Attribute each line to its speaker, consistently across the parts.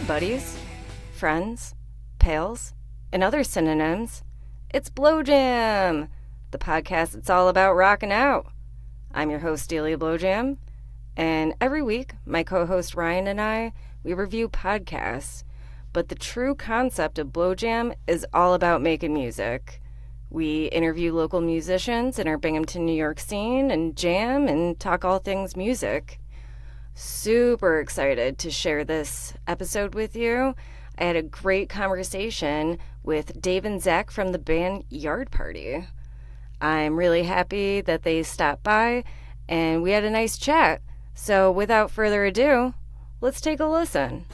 Speaker 1: Buddies, friends, pals, and other synonyms, it's Blow Jam, the podcast that's all about rocking out. I'm your host, Delia Blowjam, and every week, my co-host Ryan and I, we review podcasts, but the true concept of Blow Jam is all about making music. We interview local musicians in our Binghamton, New York scene and jam and talk all things music. Super excited to share this episode with you. I had a great conversation with Dave and Zach from the band Yard Party. I'm really happy that they stopped by and we had a nice chat. So without further ado, let's take a listen.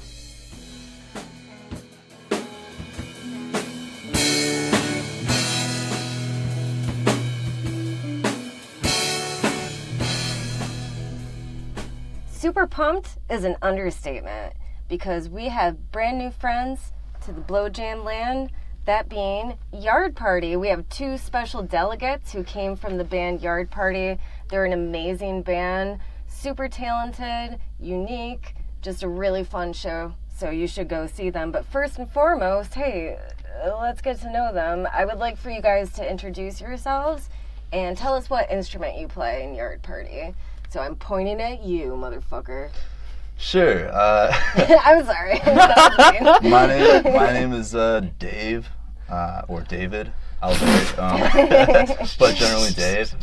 Speaker 1: Super pumped is an understatement because we have brand new friends to the Blow Jam land, that being Yard Party. We have two special delegates who came from the band Yard Party. They're an amazing band, super talented, unique, just a really fun show, so you should go see them. But first and foremost, hey, let's get to know them. I would like for you guys to introduce yourselves and tell us what instrument you play in Yard Party. So I'm pointing at you, motherfucker.
Speaker 2: Sure.
Speaker 1: I'm sorry.
Speaker 2: My name is Dave, or David. I'll say, but generally Dave.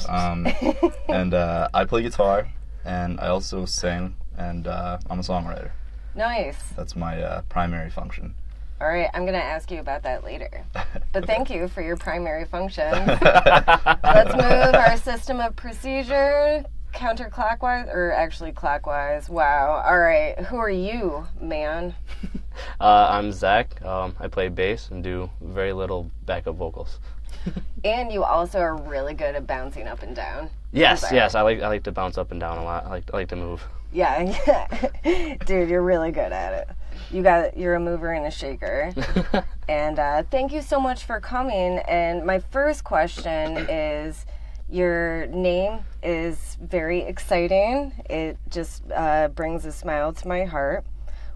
Speaker 2: And I play guitar, and I also sing, and I'm a songwriter.
Speaker 1: Nice.
Speaker 2: That's my primary function.
Speaker 1: All right, I'm going to ask you about that later. But thank you for your primary function. Let's move our system of procedure counterclockwise, or actually clockwise. Wow. All right, who are you, man?
Speaker 3: I'm Zach. I play bass and do very little backup vocals.
Speaker 1: And you also are really good at bouncing up and down.
Speaker 3: Yes. I like to bounce up and down a lot. I like to move.
Speaker 1: Yeah. Dude, you're really good at it. You're a mover and a shaker. And thank you so much for coming. And my first question is, your name is very exciting. It just brings a smile to my heart.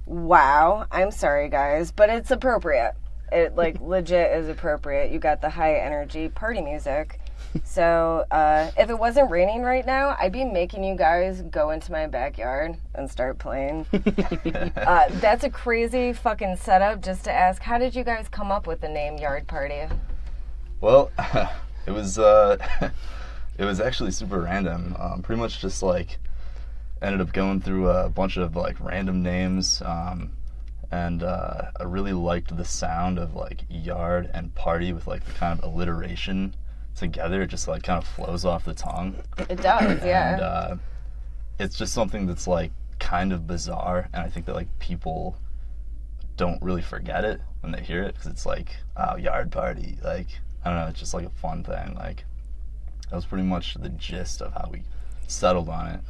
Speaker 1: Wow. I'm sorry, guys, but it's appropriate. It, legit is appropriate. You got the high energy party music. So if it wasn't raining right now, I'd be making you guys go into my backyard and start playing. That's a crazy fucking setup. Just to ask, how did you guys come up with the name Yard Party?
Speaker 2: Well, it was actually super random. Pretty much just ended up going through a bunch of random names, and I really liked the sound of yard and party with the kind of alliteration together. It just kind of flows off the tongue.
Speaker 1: It does, yeah.
Speaker 2: And it's just something that's kind of bizarre, and I think that people don't really forget it when they hear it, because it's oh, yard party. I don't know, it's just a fun thing. That was pretty much the gist of how we settled on it.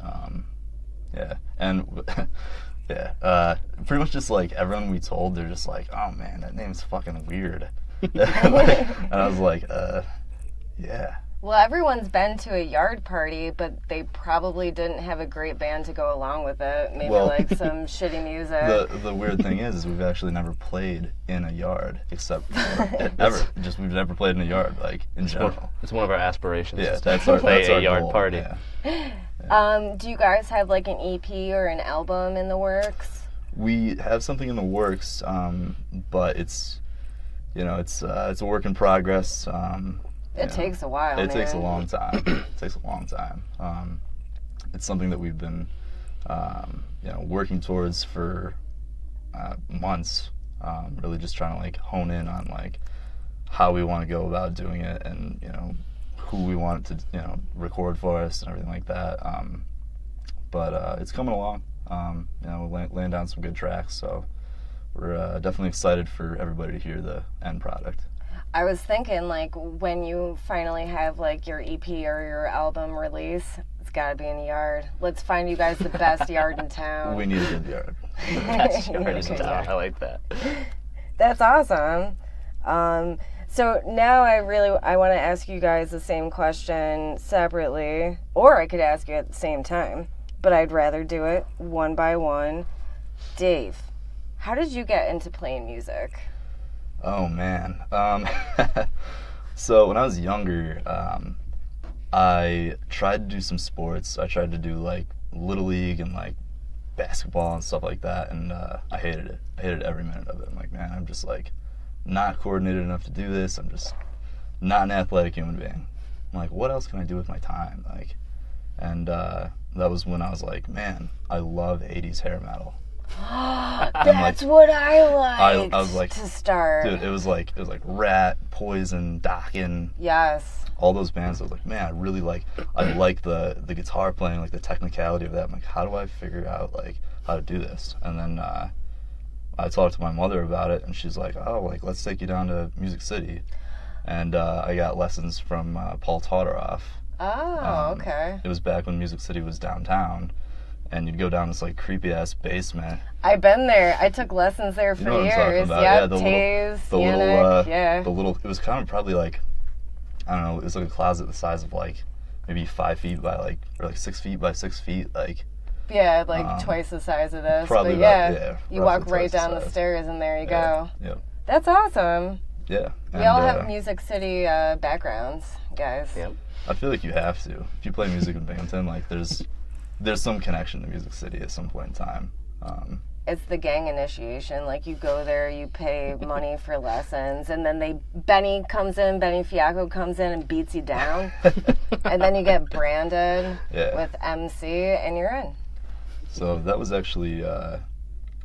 Speaker 2: Yeah, and yeah, pretty much just everyone we told, they're just oh man, that name's fucking weird. And I was yeah.
Speaker 1: Well, everyone's been to a yard party, but they probably didn't have a great band to go along with it. Maybe some shitty music.
Speaker 2: The weird thing is we've actually never played in a yard, except for ever. Just we've never played in a yard, in general.
Speaker 3: It's one of our aspirations.
Speaker 2: Yeah,
Speaker 3: that's our yard
Speaker 2: goal.
Speaker 3: party.
Speaker 2: Yeah.
Speaker 1: Do you guys have an EP or an album in the works?
Speaker 2: We have something in the works, but it's a work in progress.
Speaker 1: It takes a while,
Speaker 2: It
Speaker 1: man.
Speaker 2: takes a long time. It's something that we've been, working towards for months. Really just trying to hone in on how we want to go about doing it, and who we want it to record for us and everything like that. But it's coming along. We're laying down some good tracks, so we're definitely excited for everybody to hear the end product.
Speaker 1: I was thinking, like, when you finally have, like, your EP or your album release, it's got to be in the yard. Let's find you guys the best yard in town.
Speaker 2: We need a good yard.
Speaker 3: Best yard in town. I like that.
Speaker 1: That's awesome. So now I want to ask you guys the same question separately, or I could ask you at the same time, but I'd rather do it one by one. Dave, how did you get into playing music?
Speaker 2: Oh, man. So when I was younger, I tried to do some sports. I tried to do, like, Little League and, like, basketball and stuff like that, and I hated it. I hated every minute of it. I'm like, man, I'm just, like, not coordinated enough to do this. I'm just not an athletic human being. I'm like, what else can I do with my time? Like, and that was when I was like, man, I love 80s hair metal.
Speaker 1: That's like, what I liked
Speaker 2: I was like,
Speaker 1: to start.
Speaker 2: Dude, it was like Rat, Poison, Dokken.
Speaker 1: Yes.
Speaker 2: All those bands. I was like, man, I like the guitar playing, like the technicality of that. I'm like, how do I figure out like how to do this? And then I talked to my mother about it, and she's like, oh, like let's take you down to Music City. And I got lessons from Paul Todoroff.
Speaker 1: Oh, okay.
Speaker 2: It was back when Music City was downtown. And you'd go down this like creepy ass basement.
Speaker 1: I've been there. I took lessons there for years. Yeah,
Speaker 2: the little. It was kind of probably like, I don't know. It was like a closet the size of like maybe 5 feet by like, or like 6 feet by 6 feet, like.
Speaker 1: Yeah, like twice the size of this.
Speaker 2: Probably
Speaker 1: but you walk right down the stairs and there you go.
Speaker 2: Yeah.
Speaker 1: That's awesome.
Speaker 2: Yeah.
Speaker 1: We all have Music City backgrounds, guys.
Speaker 3: Yep.
Speaker 2: I feel like you have to. If you play music in Binghamton, like there's some connection to Music City at some point in time.
Speaker 1: It's the gang initiation. Like you go there, you pay money for lessons, and then Benny Fiacco comes in and beats you down, and then you get branded with MC, and you're in.
Speaker 2: So that was actually, I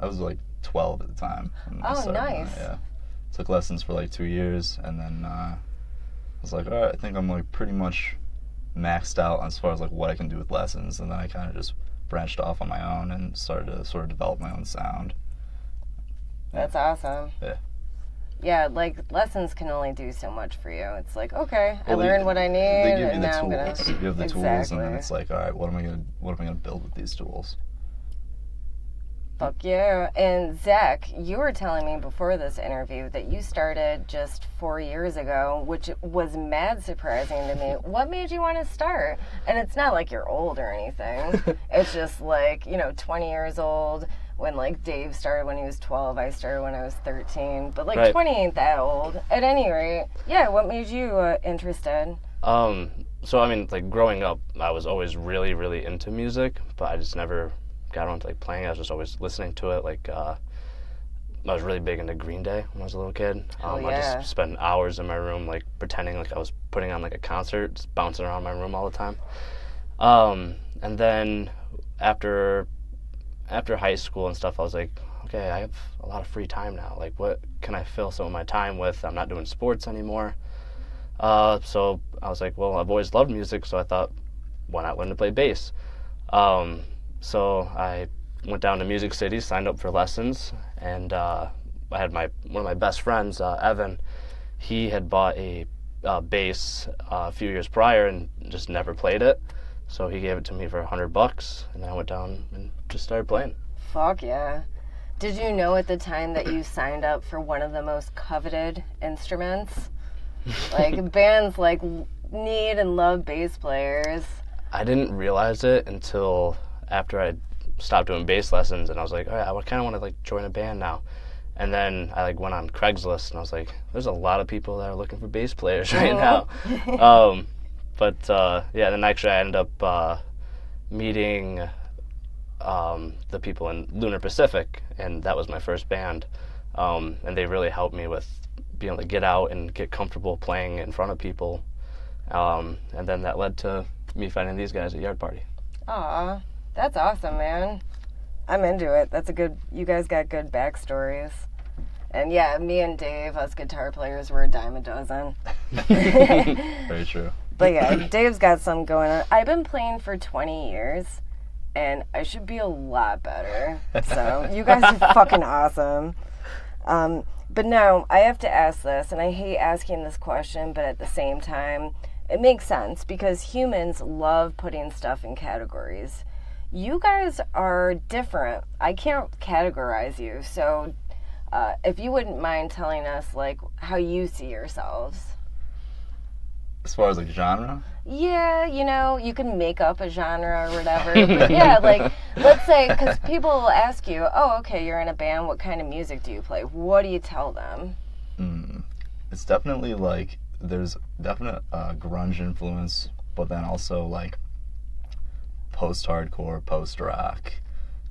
Speaker 2: was like 12 at the time.
Speaker 1: Oh, nice.
Speaker 2: Took lessons for like 2 years, and then I was like, all right, I think I'm like pretty much maxed out as far as like what I can do with lessons, and then I kind of just branched off on my own and started to sort of develop my own sound.
Speaker 1: That's awesome. Yeah, like lessons can only do so much for you. It's like, okay, I learned what I need, and now I'm gonna.
Speaker 2: You have the tools, and then it's like, all right, what am I gonna build with these tools?
Speaker 1: Fuck yeah. And Zach, you were telling me before this interview that you started just 4 years ago, which was mad surprising to me. What made you want to start? And it's not like you're old or anything. It's just like, 20 years old. When like Dave started when he was 12, I started when I was 13. But like 20 ain't that old. At any rate, what made you interested?
Speaker 3: So I mean, like growing up, I was always really, really into music, but I just never got around to like playing. I was just always listening to it. Like I was really big into Green Day when I was a little kid. I just spent hours in my room like pretending like I was putting on like a concert, just bouncing around my room all the time. And then after high school and stuff, I was like, okay, I have a lot of free time now. Like, what can I fill some of my time with? I'm not doing sports anymore. So I was like, well, I've always loved music, so I thought, why not learn to play bass? So I went down to Music City, signed up for lessons, and I had one of my best friends, Evan. He had bought a bass a few years prior and just never played it. So he gave it to me for $100, and then I went down and just started playing.
Speaker 1: Fuck yeah. Did you know at the time that you signed up for one of the most coveted instruments? Like, bands, like, need and love bass players.
Speaker 3: I didn't realize it until after I stopped doing bass lessons, and I was like, all right, I kind of want to, like, join a band now. And then I, like, went on Craigslist, and I was like, there's a lot of people that are looking for bass players right now. But then actually I ended up meeting the people in Lunar Pacific, and that was my first band. And they really helped me with being able to get out and get comfortable playing in front of people. And then that led to me finding these guys at Yard Party.
Speaker 1: Aw, that's awesome, man. I'm into it. You guys got good backstories. And yeah, me and Dave, us guitar players, we're a dime a dozen.
Speaker 2: Very true.
Speaker 1: But yeah, Dave's got some going on. I've been playing for 20 years, and I should be a lot better. So you guys are fucking awesome. But now, I have to ask this, and I hate asking this question, but at the same time, it makes sense because humans love putting stuff in categories. You guys are different. I can't categorize you, so if you wouldn't mind telling us, like, how you see yourselves.
Speaker 2: As far as like genre?
Speaker 1: Yeah, you know, you can make up a genre or whatever. But yeah, like, let's say, because people will ask you, oh, okay, you're in a band, what kind of music do you play? What do you tell them?
Speaker 2: It's definitely like, there's definite grunge influence, but then also like post-hardcore, post-rock.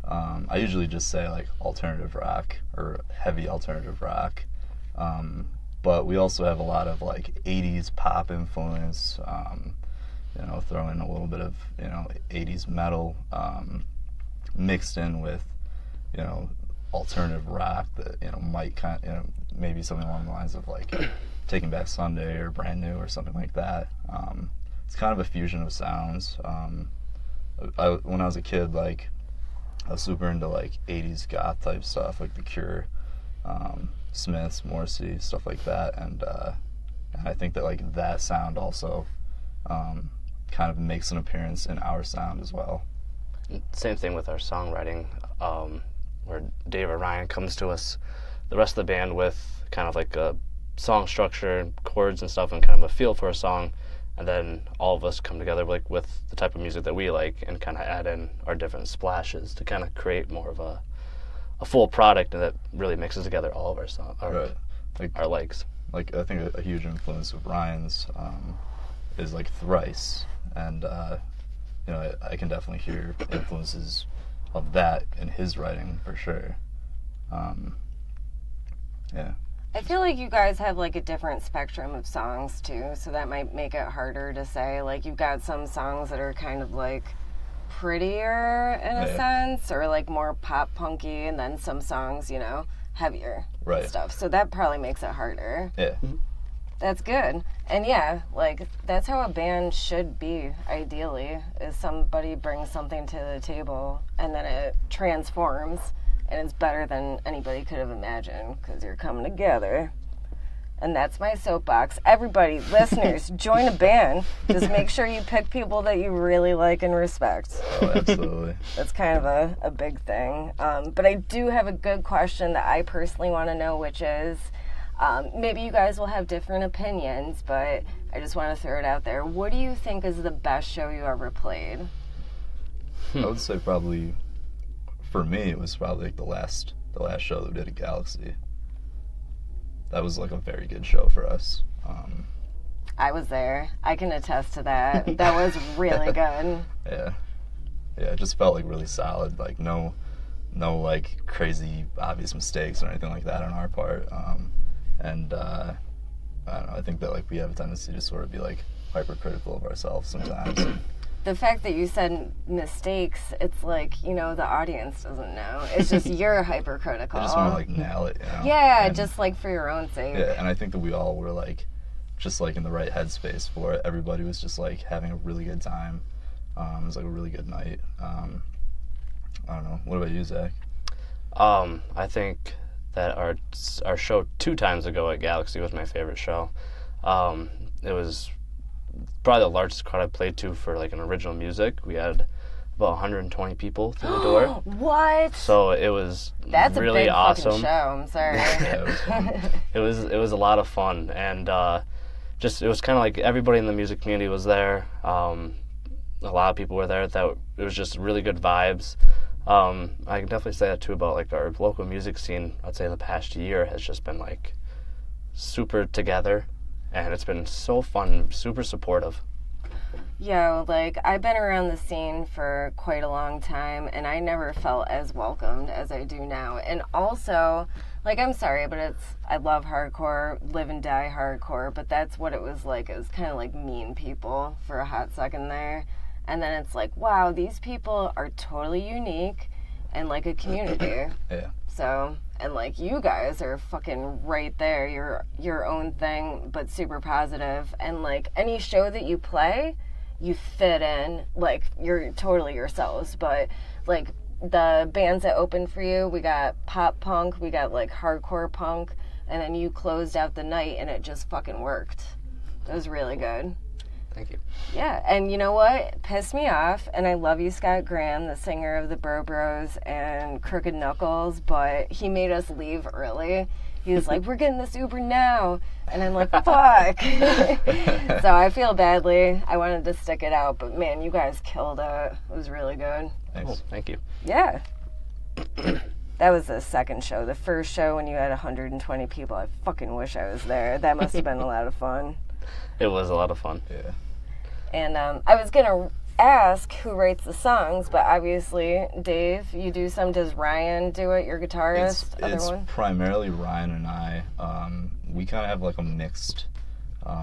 Speaker 2: I usually just say like alternative rock or heavy alternative rock. But we also have a lot of like 80s pop influence, throw in a little bit of, 80s metal, mixed in with, alternative rock that, might maybe something along the lines of like Taking Back Sunday or Brand New or something like that. It's kind of a fusion of sounds. When I was a kid, like, I was super into like 80s goth type stuff, like The Cure, Smiths, Morrissey, stuff like that, and I think that like that sound also kind of makes an appearance in our sound as well.
Speaker 3: Same thing with our songwriting, where Dave or Ryan comes to us, the rest of the band, with kind of like a song structure, chords and stuff, and kind of a feel for a song, and then all of us come together like with the type of music that we like and kind of add in our different splashes to kind of create more of a full product that really mixes together all of our songs, our likes.
Speaker 2: Like, I think a huge influence of Ryan's is like Thrice, and I can definitely hear influences of that in his writing for sure. Yeah.
Speaker 1: I feel like you guys have like a different spectrum of songs too, so that might make it harder to say. Like, you've got some songs that are kind of like prettier in a sense, or like more pop punky, and then some songs, heavier stuff. So that probably makes it harder.
Speaker 2: Yeah.
Speaker 1: That's good. And yeah, like, that's how a band should be, ideally, is somebody brings something to the table and then it transforms and it's better than anybody could have imagined because you're coming together. And that's my soapbox. Everybody, listeners, join a band. Just make sure you pick people that you really like and respect.
Speaker 2: Oh, absolutely.
Speaker 1: That's kind of a big thing. But I do have a good question that I personally want to know, which is, maybe you guys will have different opinions, but I just want to throw it out there. What do you think is the best show you ever played?
Speaker 2: I would say probably, for me, it was probably like the last show that we did at Galaxy. That was like a very good show for us.
Speaker 1: I was there. I can attest to that. That was really good.
Speaker 2: Yeah, it just felt like really solid. Like no like crazy obvious mistakes or anything like that on our part. And I don't know. I think that like we have a tendency to sort of be like hypercritical of ourselves sometimes.
Speaker 1: The fact that you said mistakes, it's like, the audience doesn't know. It's just you're hypercritical.
Speaker 2: I just want to like nail it,
Speaker 1: Yeah,
Speaker 2: and,
Speaker 1: just like for your own sake.
Speaker 2: Yeah, and I think that we all were like, just like in the right headspace for it. Everybody was just like having a really good time. It was like a really good night. I don't know. What about you, Zach?
Speaker 3: I think that our show 2 times ago at Galaxy was my favorite show. It was probably the largest crowd I played to for like an original music. We had about 120 people through the door.
Speaker 1: What?
Speaker 3: So it was
Speaker 1: That's
Speaker 3: really
Speaker 1: a big
Speaker 3: awesome.
Speaker 1: Fucking show. I'm sorry.
Speaker 2: Yeah, it was fun.
Speaker 3: It was a lot of fun, and it was kind of like everybody in the music community was there. A lot of people were there. That it was just really good vibes. I can definitely say that too about like our local music scene. I'd say the past year has just been like super together, and it's been so fun, super supportive.
Speaker 1: Yo, like, I've been around the scene for quite a long time, and I never felt as welcomed as I do now. And also, like, I'm sorry, but I love hardcore, live and die hardcore, but that's what it was like. It was kind of like mean people for a hot second there. And then it's like, wow, these people are totally unique and like a community.
Speaker 2: Yeah.
Speaker 1: So, and like, you guys are fucking right there. You're your own thing, but super positive. And like, any show that you play, you fit in. Like, you're totally yourselves. But like, the bands that opened for you, we got pop punk, we got like hardcore punk, and then you closed out the night and it just fucking worked. It was really good.
Speaker 3: Thank you.
Speaker 1: Yeah, and you know what? It pissed me off, and I love you, Scott Graham, the singer of the Bro Bros and Crooked Knuckles, but he made us leave early. He was like, we're getting this Uber now. And I'm like, fuck. So I feel badly. I wanted to stick it out, but man, you guys killed it. It was really good.
Speaker 2: Thanks.
Speaker 3: Oh, thank you.
Speaker 1: Yeah. That was the second show. The first show when you had 120 people, I fucking wish I was there. That must have been a lot of fun.
Speaker 3: It was a lot of fun.
Speaker 2: Yeah.
Speaker 1: And I was going to ask who writes the songs, but obviously, Dave, you do some. Does Ryan do it, your guitarist?
Speaker 2: It's primarily Ryan and I. We kind of have like a mixed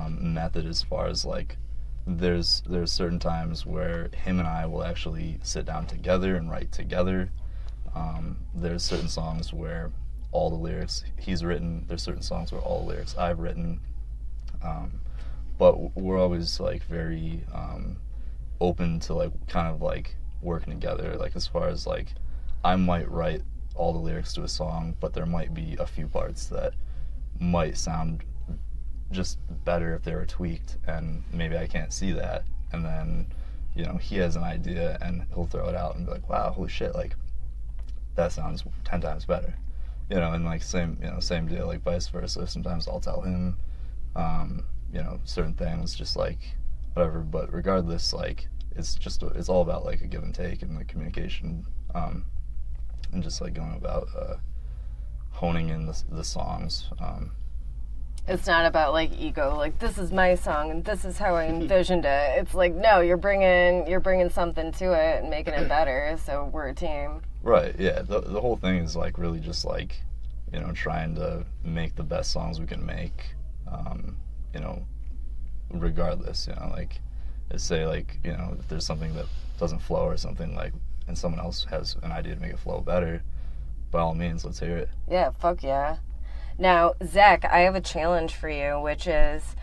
Speaker 2: method as far as like there's certain times where him and I will actually sit down together and write together. There's certain songs where all the lyrics he's written. There's certain songs where all the lyrics I've written. But we're always like very open to like kind of like working together. Like as far as like I might write all the lyrics to a song, but there might be a few parts that might sound just better if they were tweaked, and maybe I can't see that. And then, you know, he has an idea and he'll throw it out and be like, wow, holy shit, like that sounds 10 times better. You know, and like same deal, like vice versa. Sometimes I'll tell him, you know, certain things, just like whatever. But regardless, like it's all about like a give and take and like communication, and just like going about honing in the songs.
Speaker 1: It's not about like ego, like this is my song and this is how I envisioned it. It's like, no, you're bringing something to it and making it better. So we're a team. Right.
Speaker 2: Yeah. The whole thing is like really just like, you know, trying to make the best songs we can make. You know, regardless, you know, like, say, like, you know, if there's something that doesn't flow or something, like, and someone else has an idea to make it flow better, by all means, let's hear it.
Speaker 1: Yeah, fuck yeah. Now, Zach, I have a challenge for you, which is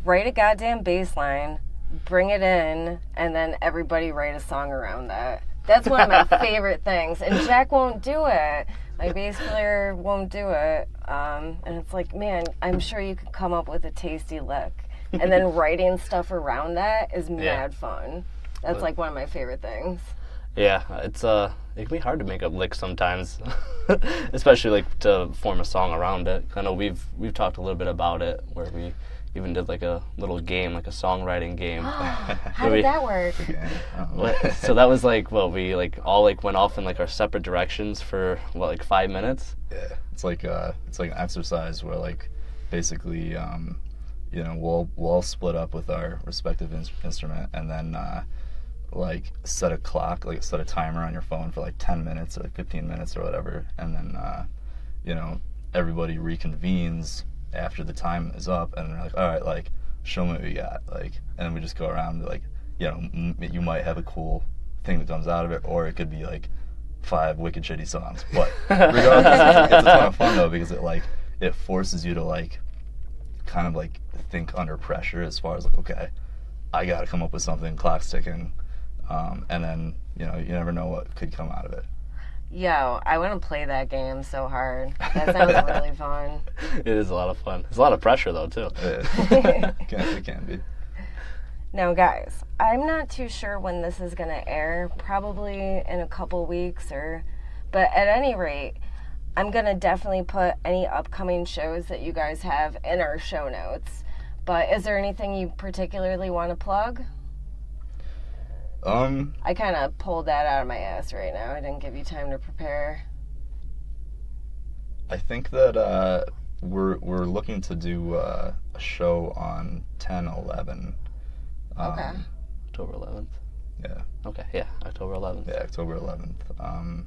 Speaker 1: write a goddamn bass line, bring it in, and then everybody write a song around that. That's one of my favorite things, and Jack won't do it. My bass player won't do it, and it's like, man, I'm sure you could come up with a tasty lick. And then writing stuff around that is mad fun. That's like one of my favorite things.
Speaker 3: Yeah, it can be hard to make up licks sometimes, especially like to form a song around it. I know we've talked a little bit about it, where we even did like a little game, like a songwriting game.
Speaker 1: How did that work?
Speaker 3: So that was like, well, we like all like went off in like our separate directions for like 5 minutes.
Speaker 2: Yeah, it's like an exercise where like basically, you know, we'll all split up with our respective instrument, and then like set a clock, like set a timer on your phone for like 10 minutes or like 15 minutes or whatever, and then you know, everybody reconvenes after the time is up, and they're like, all right, like, show me what we got, like, and then we just go around, like, you know, you might have a cool thing that comes out of it, or it could be like 5 wicked shitty songs, but regardless, it's a ton of fun though, because it forces you to like kind of like think under pressure as far as like, okay, I gotta come up with something, clock's ticking, and then, you know, you never know what could come out of it.
Speaker 1: Yo, I want to play that game so hard. That sounds really fun.
Speaker 3: It is a lot of fun. It's a lot of pressure, though, too.
Speaker 2: It can be.
Speaker 1: Now, guys, I'm not too sure when this is going to air. Probably in a couple weeks, but at any rate, I'm going to definitely put any upcoming shows that you guys have in our show notes. But is there anything you particularly want to plug? I kind of pulled that out of my ass right now. I didn't give you time to prepare.
Speaker 2: I think that we're looking to do a show on 10/11.
Speaker 1: Okay.
Speaker 3: October 11th.
Speaker 2: Yeah.
Speaker 3: Okay. Yeah. October 11th.
Speaker 2: Yeah, October 11th.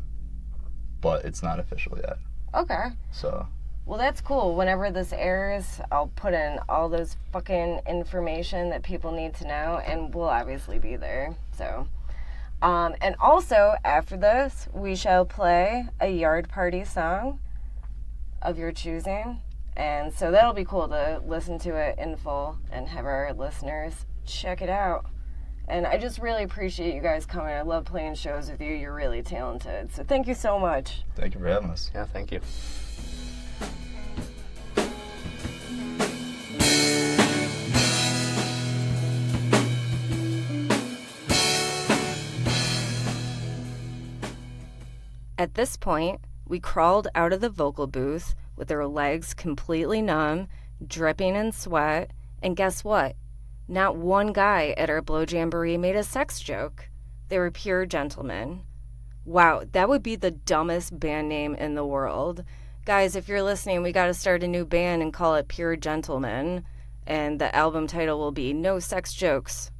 Speaker 2: But it's not official yet.
Speaker 1: Okay.
Speaker 2: So.
Speaker 1: Well, that's cool. Whenever this airs, I'll put in all those fucking information that people need to know, and we'll obviously be there. So, and also, after this, we shall play a yard party song of your choosing. And so that'll be cool to listen to it in full and have our listeners check it out. And I just really appreciate you guys coming. I love playing shows with you. You're really talented. So thank you so much.
Speaker 2: Thank you for having us.
Speaker 3: Yeah, thank you.
Speaker 1: At this point, we crawled out of the vocal booth with our legs completely numb, dripping in sweat, and guess what? Not one guy at our Blow Jamboree made a sex joke. They were pure gentlemen. Wow, that would be the dumbest band name in the world. Guys, if you're listening, we got to start a new band and call it Pure Gentlemen, and the album title will be No Sex Jokes.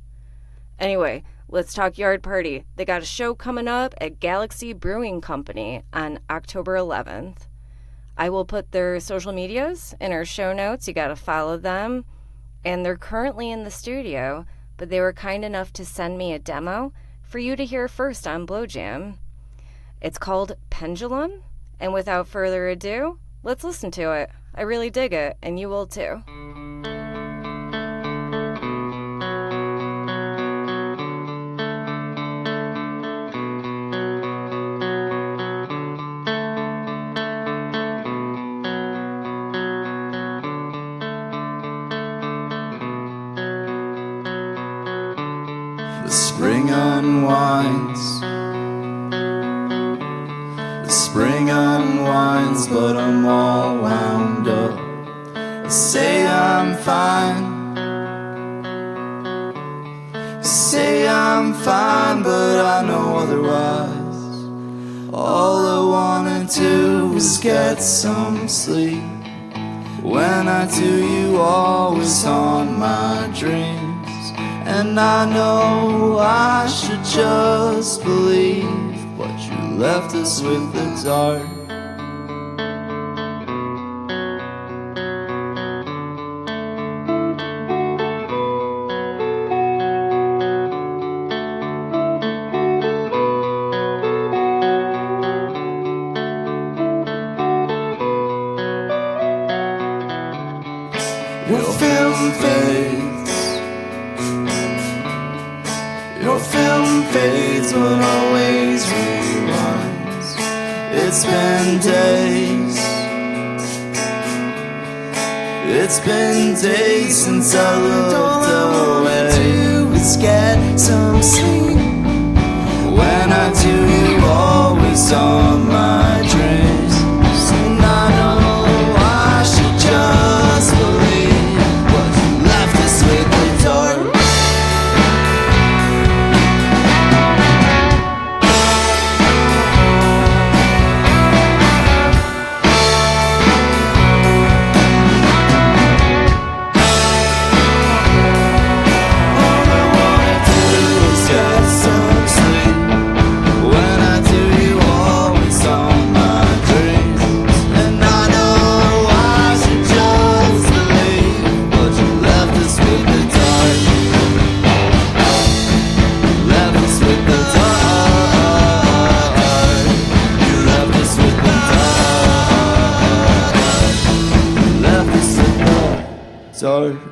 Speaker 1: Anyway, let's talk Yard Party. They got a show coming up at Galaxy Brewing Company on October 11th. I will put their social medias in our show notes. You got to follow them. And they're currently in the studio, but they were kind enough to send me a demo for you to hear first on Blow Jam. It's called Pendulum, and without further ado, let's listen to it. I really dig it, and you will too.
Speaker 4: The spring unwinds. The spring unwinds, but I'm all wound up. I say I'm fine. Say I'm fine, but I know otherwise. All I wanna do is get some sleep. When I do, you always haunt my dreams. And I know I should just believe, but you left us with the dark. Your film fades. Your film fades but always rewinds. It's been days. It's been days since I looked away. Do is get some sleep. When I do, you always on my dreams. And I know I should just believe, but you left us with the dark. Dark.